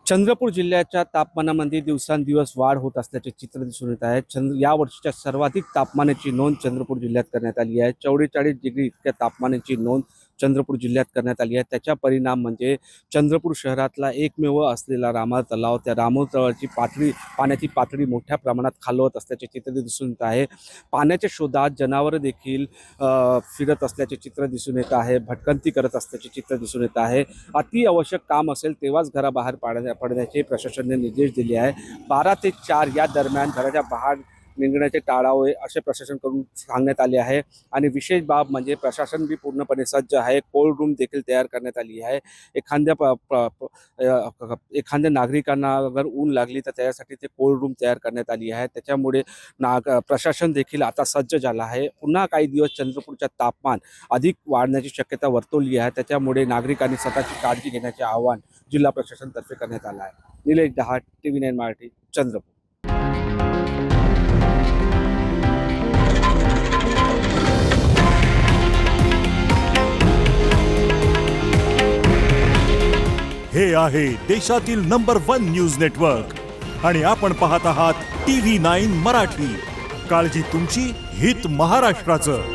चंद्रपूर जिल्ह्याच्या तापमानामध्ये दिवसांदिवस वाढ होत असल्याचे चित्र दिसून येत आहे. या वर्षीच्या सर्वाधिक तापमानाची नोंद चंद्रपूर जिल्ह्यात करण्यात आली आहे. 44 डिग्री इतक्या तापमानाची नोंद चंद्रपूर जिल्ह्यात करण्यात आली आहे. त्याचा परिणाम म्हणजे चंद्रपूर शहरातला एकमेव असलेला रामा तलाव, त्या रामा तलावाची पाण्याची पातळी मोठ्या प्रमाणात खालवत असल्याचे चित्र दिसून येत आहे. पाण्याच्या शोधात जनावरं देखील फिरत असल्याचे चित्र दिसून येत आहे. भटकंती करत असल्याचे चित्र दिसून येत आहे. अति आवश्यक काम असेल तेव्हाच घराबाहेर पडण्याचे प्रशासनाने निर्देश दिले आहे. 12 ते 4 या दरम्यान घराच्या बाहेर निघण्याचे टाळावे असे प्रशासनाकडून सांगण्यात आले आहे. आणि विशेष बाब म्हणजे प्रशासन बी पूर्णपणे सज्ज आहे. कोल्ड रूम देखील तयार करण्यात आली आहे. एखाद्या नागरिकांना अगर ऊन लागली तर त्यासाठी ते कोल्ड रूम तयार करण्यात आली आहे. त्याच्यामुळे प्रशासन देखील आता सज्ज झालं आहे. पुन्हा काही दिवस चंद्रपूरच्या तापमान अधिक वाढण्याची शक्यता वर्तवली आहे. त्याच्यामुळे नागरिकांनी स्वतःची काळजी घेण्याचे आवाहन जिल्हा प्रशासनातर्फे करण्यात आलं आहे. निलेश दहाट, TV9 मराठी, चंद्रपूर. हे आहे देशातील नंबर 1 न्यूज नेटवर्क आणि आपण पाहत आहात TV9 मराठी. काळजी तुमची, हित महाराष्ट्राचं.